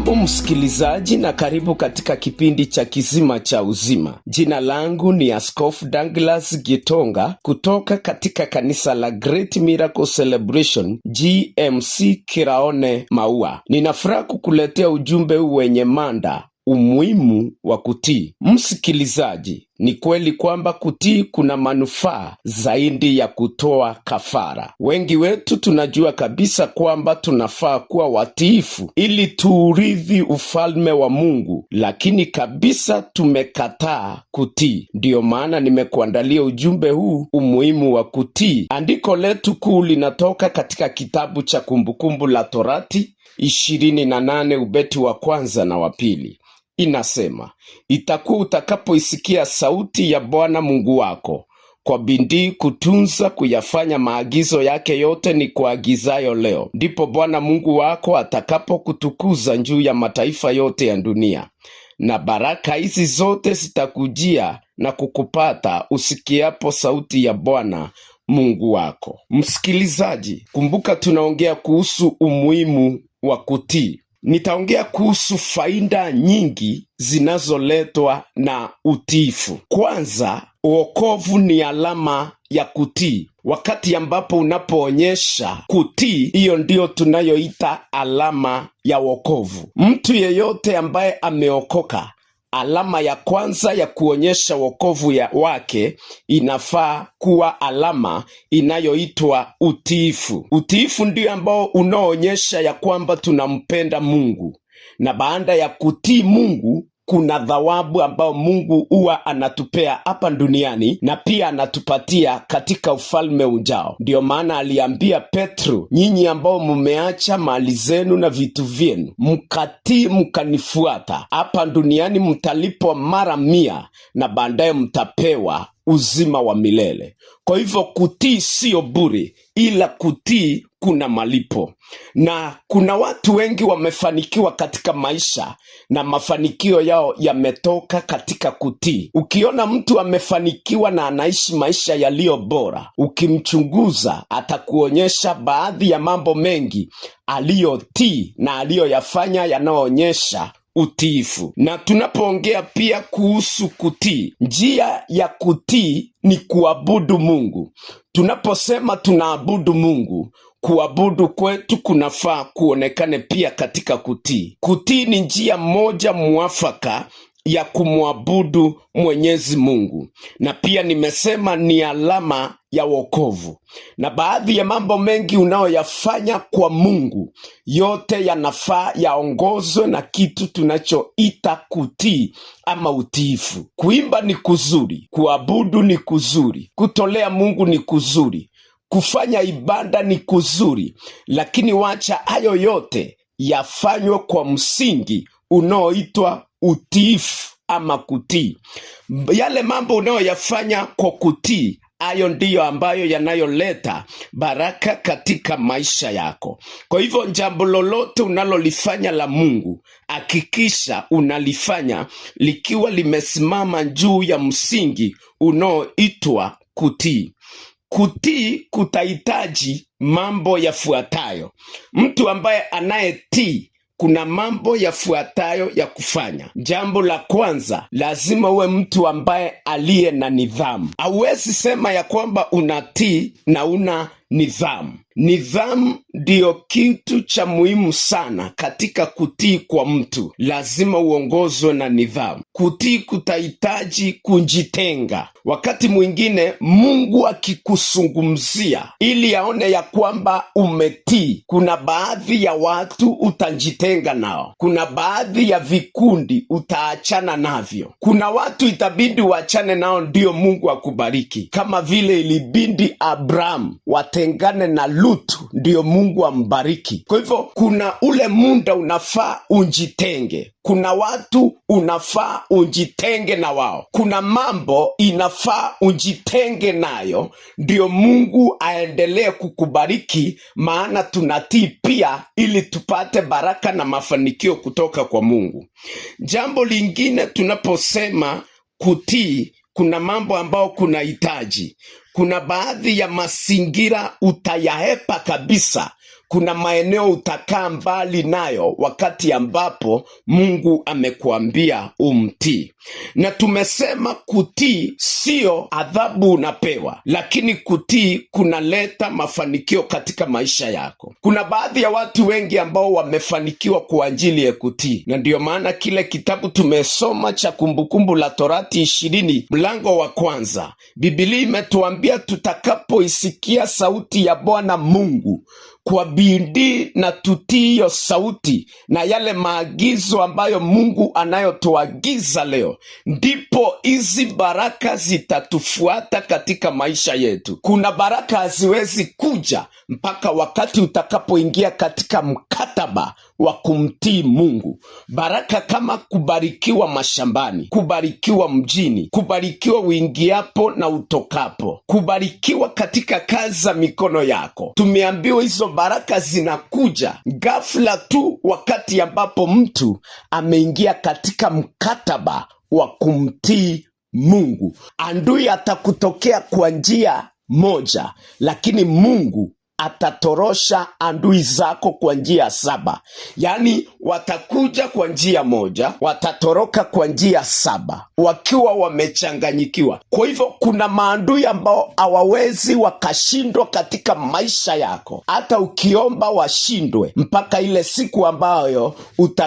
Hujambo msikilizaji na karibu katika kipindi cha Kisima cha Uzima. Jina langu ni Askofu Douglas Gitonga kutoka katika kanisa la Great Miracle Celebration GMC Kiraone Maua. Ninafuraha kukuletea ujumbe wenye mada umuhimu wa kutii. Msikilizaji, ni kweli kwamba kutii kuna manufaa zaidi ya kutoa kafara. Wengi wetu tunajua kabisa kwamba tunafaa kuwa watiifu ili tuurithi ufalme wa Mungu, lakini kabisa tumekataa kutii. Ndiyo maana nimekuandalia ujumbe huu, umuhimu wa kutii. Andiko letu kuu linatoka katika kitabu cha Kumbukumbu la Torati 28 ubeti wa kwanza na wa pili. Inasema, itakuwa utakapoisikia sauti ya Bwana Mungu wako kwa bidii kutunza kuyafanya maagizo yake yote ni kuagizayo leo, ndipo Bwana Mungu wako atakapokutukuza juu ya mataifa yote ya dunia, na baraka hizi zote zitakujia na kukupata usikiapo sauti ya Bwana Mungu wako. Msikilizaji, kumbuka tunaongea kuhusu umuhimu wa kutii. Nitaongea kuhusu faida nyingi zinazoletwa na utiifu. Kwanza, wokovu ni alama ya kutii. Wakati ambapo unapoonyesha kutii, hiyo ndiyo tunayoita alama ya wokovu. Mtu yeyote ambaye ameokoka, alama ya kwanza ya kuonyesha wokovu wake inafaa kuwa alama inayoitwa utiifu. Utiifu ndio ambao unaonyesha ya kwamba tunampenda Mungu, na baada ya kutii Mungu kuna thawabu ambao Mungu huwa anatupea hapa duniani na pia anatupatia katika ufalme ujao. Ndio maana aliambia Petro, nyinyi ambao mmeacha mali zenu na vitu vyenu, mkatii mkanifuata, hapa duniani mtalipwa mara 100 na baadaye mtapewa uzima wa milele. Kwa hivyo kutii sio bure, ila kutii kuna malipo. Na kuna watu wengi wamefanikiwa katika maisha na mafanikio yao yametoka katika kutii. Ukiona mtu amefanikiwa na anaishi maisha yaliyo bora, ukimchunguza atakuonyesha baadhi ya mambo mengi aliyotii na aliyoyafanya yanayoonyesha utiifu. Na tunapoongea pia kuhusu kutii, njia ya kutii ni kuabudu Mungu. Tunaposema tunaabudu Mungu, kuabudu kwetu kunafaa kuonekane pia katika kutii. Kutii ni njia moja mwafaka ya kumwabudu Mwenyezi Mungu, na pia nimesema ni alama ya wokovu. Na baadhi ya mambo mengi unayoyafanya kwa Mungu, yote yanafaa yaongozwe na kitu tunachoita kutii ama utiifu. Kuimba ni kuzuri, kuabudu ni kuzuri, kutolea Mungu ni kuzuri, kufanya ibada ni kuzuri, lakini wacha hayo yote yafanywe kwa msingi unaoitwa utiifu ama kutii. Yale mambo unayoyafanya kwa kutii, hayo ndiyo ambayo yanayoleta baraka katika maisha yako. Kwa hivyo jambo lolote unalolifanya la Mungu, hakikisha unalifanya likiwa limesimama juu ya msingi unaoitwa kutii. Kutii kutahitaji mambo yafuatayo. Mtu ambaye anayetii, kuna mambo yafuatayo ya kufanya. Jambo la kwanza, lazima uwe mtu ambaye aliye na nidhamu. Hauwezi sema ya kwamba unatii na una nidhamu. Nidhamu ndiyo kitu cha muhimu sana katika kutii kwa mtu. Lazima uongozwe na nidhamu. Kutii kutahitaji kujitenga. Wakati mwingine Mungu akikusungumzia ili aone ya kwamba umetii, kuna baadhi ya watu utajitenga nao. Kuna baadhi ya vikundi utaachana navyo. Kuna watu itabidi uachane nao ndio Mungu akubariki. Kama vile ilibidi Abraham watengane na Lutu ndio Mungu ambariki. Kwa hivyo kuna ule muda unafaa unjitenge. Kuna watu unafaa unjitenge na wao. Kuna mambo inafaa unjitenge nayo ndio Mungu aendelee kukubariki, maana tunatii pia ili tupate baraka na mafanikio kutoka kwa Mungu. Jambo lingine, tunaposema kutii, kuna mambo ambao kunahitaji. Kuna baadhi ya mazingira utayahepa kabisa kuna maeneo utakaa mbali nayo wakati ambapo Mungu amekuambia umtii. Na tumesema kutii sio adhabu unapewa, lakini kutii kunaleta mafanikio katika maisha yako. Kuna baadhi ya watu wengi ambao wamefanikiwa kwa ajili ya kutii, na ndiyo maana kile kitabu tumesoma cha Kumbukumbu la Torati 20 mlango wa 1, Biblia imetuambia tutakapoisikia sauti ya Bwana Mungu kwa bidii na tutii hiyo sauti na yale maagizo ambayo Mungu anayotuagiza leo, ndipo hizi baraka zitatufuata katika maisha yetu. Kuna baraka haziwezi kuja mpaka wakati utakapoingia katika mkataba wa kumtii Mungu. Baraka kama kubarikiwa mashambani, kubarikiwa mjini, kubarikiwa uingiapo na utokapo, kubarikiwa katika kazi za mikono yako. Tumeambiwa hizo baraka zinakuja ghafla tu wakati ambapo mtu ameingia katika mkataba wa kumtii Mungu. Adui atakutokea kwa njia moja, lakini Mungu atatorosha adui zako kwa njia 7. Yaani watakuja kwa njia moja, watatoroka kwa njia 7 wakiwa wamechanganyikiwa. Kwa hivyo kuna maadui ambao hawawezi wakashindwa katika maisha yako, hata ukiomba washindwe, mpaka ile siku ambayo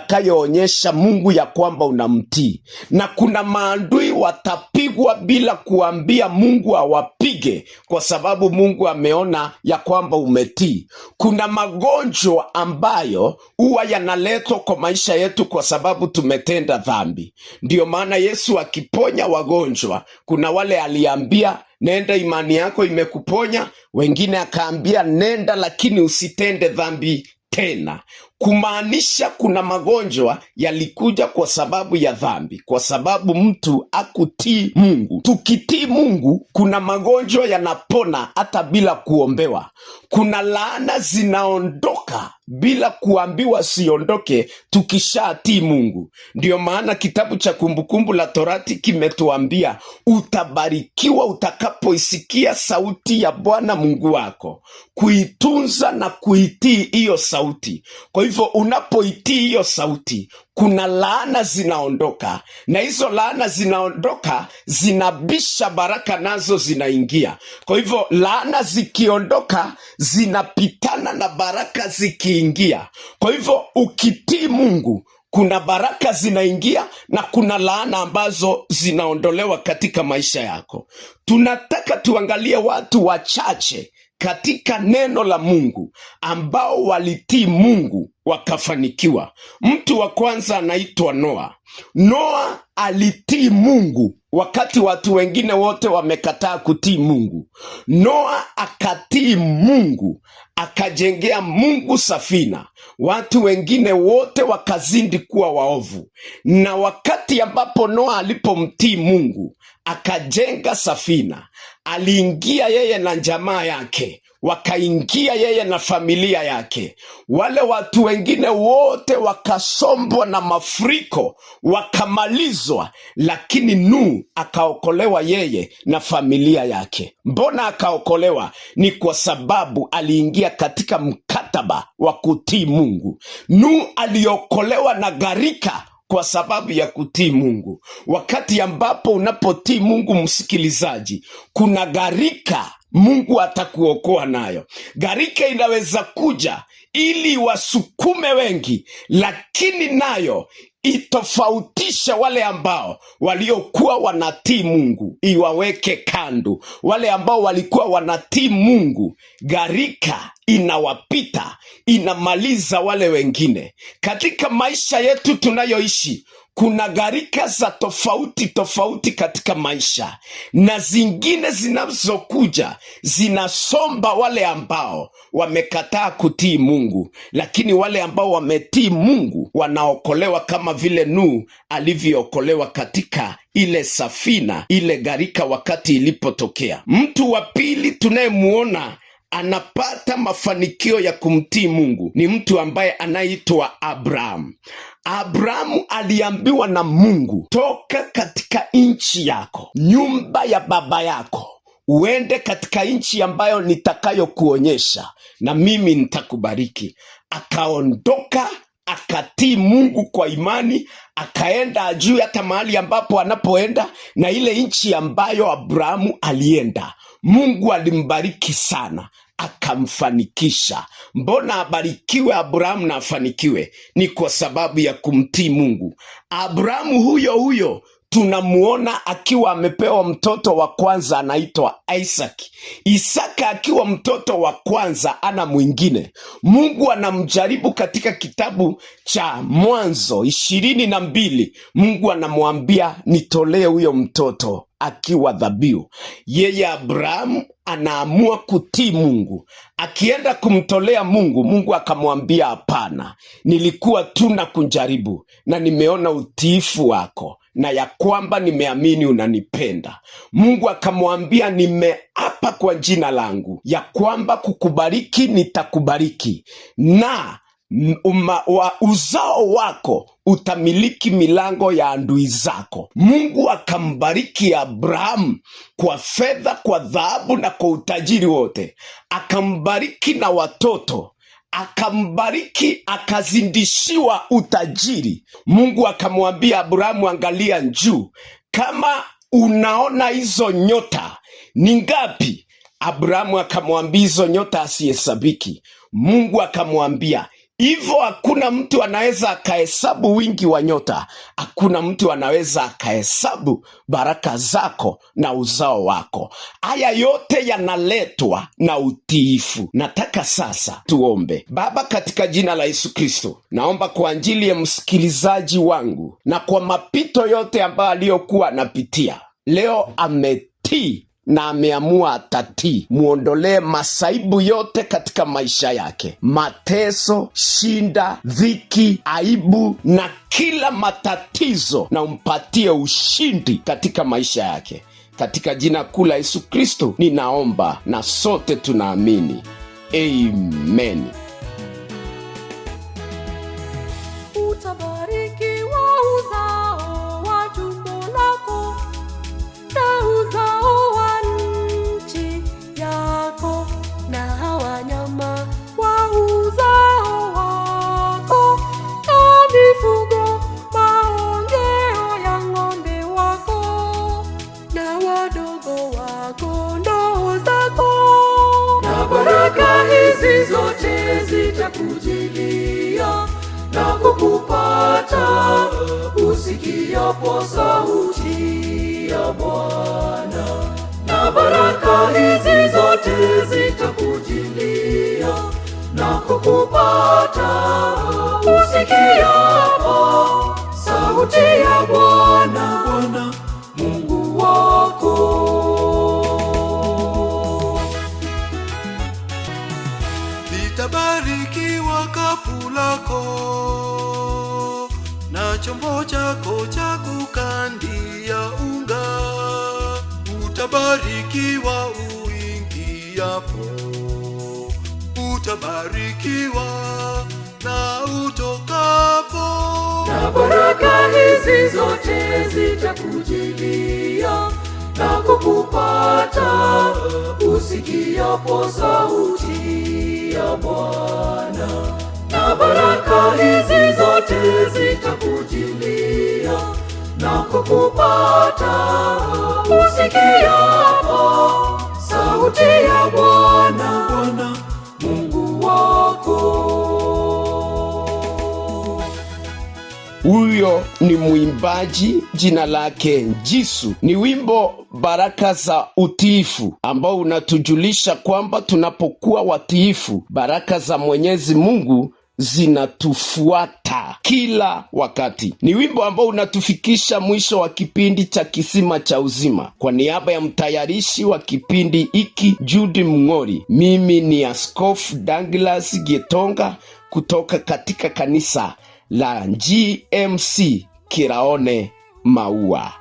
utakayoonyesha Mungu ya kwamba unamtii. Na kuna maadui watapigwa bila kuambia Mungu awapige, kwa sababu Mungu ameona ya kwamba umetii. Kuna magonjwa ambayo huwa yanaletwa kwa maisha yetu kwa sababu tumetenda dhambi. Ndiyo maana Yesu akiponya wagonjwa, kuna wale aliambia nenda, imani yako imekuponya. Wengine akaambia nenda, lakini usitende dhambi tena. Kumaanisha kuna magonjwa yalikuja kwa sababu ya dhambi, kwa sababu mtu akutii Mungu. Tukitii Mungu, kuna magonjwa yanapona hata bila kuombewa. Kuna laana zinaondoka bila kuambiwa siondoke tukishatii Mungu. Ndiyo maana kitabu cha Kumbukumbu la Torati kimetuambia utabarikiwa utakapoisikia sauti ya Bwana Mungu wako, kuitunza na kuitii hiyo sauti. Kwa hivyo unapoitii hiyo sauti, kuna laana zinaondoka, na hizo laana zinaondoka, zinabisha baraka nazo zinaingia. Kwa hivyo laana zikiondoka, zinapitana na baraka zikiingia. Kwa hivyo ukitii Mungu, kuna baraka zinaingia na kuna laana ambazo zinaondolewa katika maisha yako. Tunataka tuangalie watu wachache katika neno la Mungu ambao walitii Mungu wakafanikiwa. Mtu wa kwanza anaitwa Noa. Noa alitii Mungu wakati watu wengine wote wamekataa kutii Mungu. Noa akatii Mungu, akajengea Mungu safina. Watu wengine wote wakazidi kuwa waovu. Na wakati ambapo Noa alipomtii Mungu akajenga safina, aliingia yeye na jamaa yake, wakaingia yeye na familia yake. Wale watu wengine wote wakasombwa na mafuriko, wakamalizwa, lakini Nuhu akaokolewa yeye na familia yake. Mbona akaokolewa? Ni kwa sababu aliingia katika mkataba wa kutii Mungu. Nuhu aliokolewa na gharika kwa sababu ya kutii Mungu. Wakati ambapo unapotii Mungu, msikilizaji, kuna gharika Mungu atakuokoa nayo. Gharika inaweza kuja ili wasukume wengi, lakini nayo itofautisha wale ambao waliokuwa wanatii Mungu, iwaweke kando. Wale ambao walikuwa wanatii Mungu, gharika inawapita, inamaliza wale wengine. Katika maisha yetu tunayoishi, kuna gharika za tofauti tofauti katika maisha, na zingine zinazokuja zinasomba wale ambao wamekataa kutii Mungu, lakini wale ambao wametii Mungu wanaokolewa, kama vile Nuhu alivyookolewa katika ile safina, ile gharika wakati ilipotokea. Mtu wa pili tunayemuona anapata mafanikio ya kumtii Mungu ni mtu ambaye anaitwa Abrahamu. Abrahamu aliambiwa na Mungu, toka katika nchi yako, nyumba ya baba yako, uende katika nchi ambayo nitakayokuonyesha, na mimi nitakubariki. Akaondoka, akatii Mungu kwa imani, akaenda ajui hata mahali ambapo anapoenda, na ile nchi ambayo Abrahamu alienda, Mungu alimbariki sana, akamfanikisha. Mbona abarikiwe Abrahamu na afanikiwe? Ni kwa sababu ya kumtii Mungu. Abrahamu huyo huyo tunamuona akiwa amepewa mtoto wa kwanza anaitwa Isaki. Isaka akiwa mtoto wa kwanza ana mwingine. Mungu anamjaribu katika kitabu cha Mwanzo 22. Mungu anamwambia nitolee huyo mtoto akiwa dhabihu. Yeye Abrahamu anaamua kutii Mungu. Akienda kumtolea Mungu, Mungu akamwambia hapana, nilikuwa tu na kunjaribu na nimeona utiifu wako na ya kwamba nimeamini unanipenda. Mungu akamwambia nimeapa kwa jina langu ya kwamba kukubariki nitakubariki, na uzao wako utamiliki milango ya adui zako. Mungu akambariki Abrahamu kwa fedha, kwa dhahabu na kwa utajiri wote. Akambariki na watoto, akambariki, akazindishiwa utajiri. Mungu akamwambia Abrahamu, angalia juu, kama unaona hizo nyota ni ngapi? Abrahamu akamwambia hizo nyota asihesabiki. Mungu akamwambia hivyo hakuna mtu anaweza akahesabu wingi wa nyota. Hakuna mtu anaweza akahesabu baraka zako na uzao wako. Haya yote yanaletwa na utiifu. Nataka sasa tuombe. Baba, katika jina la Yesu Kristo, naomba kwa ajili ya msikilizaji wangu na kwa mapito yote ambayo aliyokuwa anapitia leo, ametii na ameamua atatii. Muondolee masaibu yote katika maisha yake, mateso, shinda, dhiki, aibu na kila matatizo, na umpatie ushindi katika maisha yake. Katika jina kuu la Yesu Kristo ninaomba, na sote tunaamini. Amen. Utabarikiwa uzao wa tumbo lako na uzao wa nchi yako, na wanyama wa uzao wako, na mifugo, maongeo ya ng'ombe wako, na wadogo wa kondoo zako. Na baraka hizi zote zitakujilia na kukupata usikiapo sauti ya Bwana. Na baraka hizi zote zitakujilia na kukupata usikiapo sauti ya Bwana, Bwana Mungu wako. Litabarikiwa kapu lako na chombo chako cha kukandia unga. Utabarikiwa uingiapo, utabarikiwa na utokapo. Na baraka hizi zote zitakujilia na kukupata usikiapo sauti ya Bwana. Na baraka hizi zote zitakujilia na kukupata usikiapo sauti ya Bwana, Bwana Mungu wako. Huyo ni mwimbaji, jina lake Njisu. Ni wimbo baraka za utiifu, ambao unatujulisha kwamba tunapokuwa watiifu, baraka za Mwenyezi Mungu zinatufuata kila wakati. Ni wimbo ambao unatufikisha mwisho wa kipindi cha Kisima cha Uzima. Kwa niaba ya mtayarishi wa kipindi hiki Judy Mng'ori, mimi ni Askofu Douglas Gitonga kutoka katika kanisa la GMC Kiraone Maua.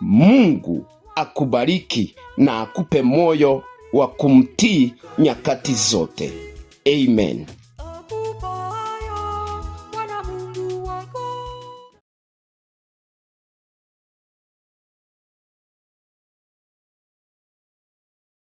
Mungu akubariki na akupe moyo wa kumtii nyakati zote. Amen.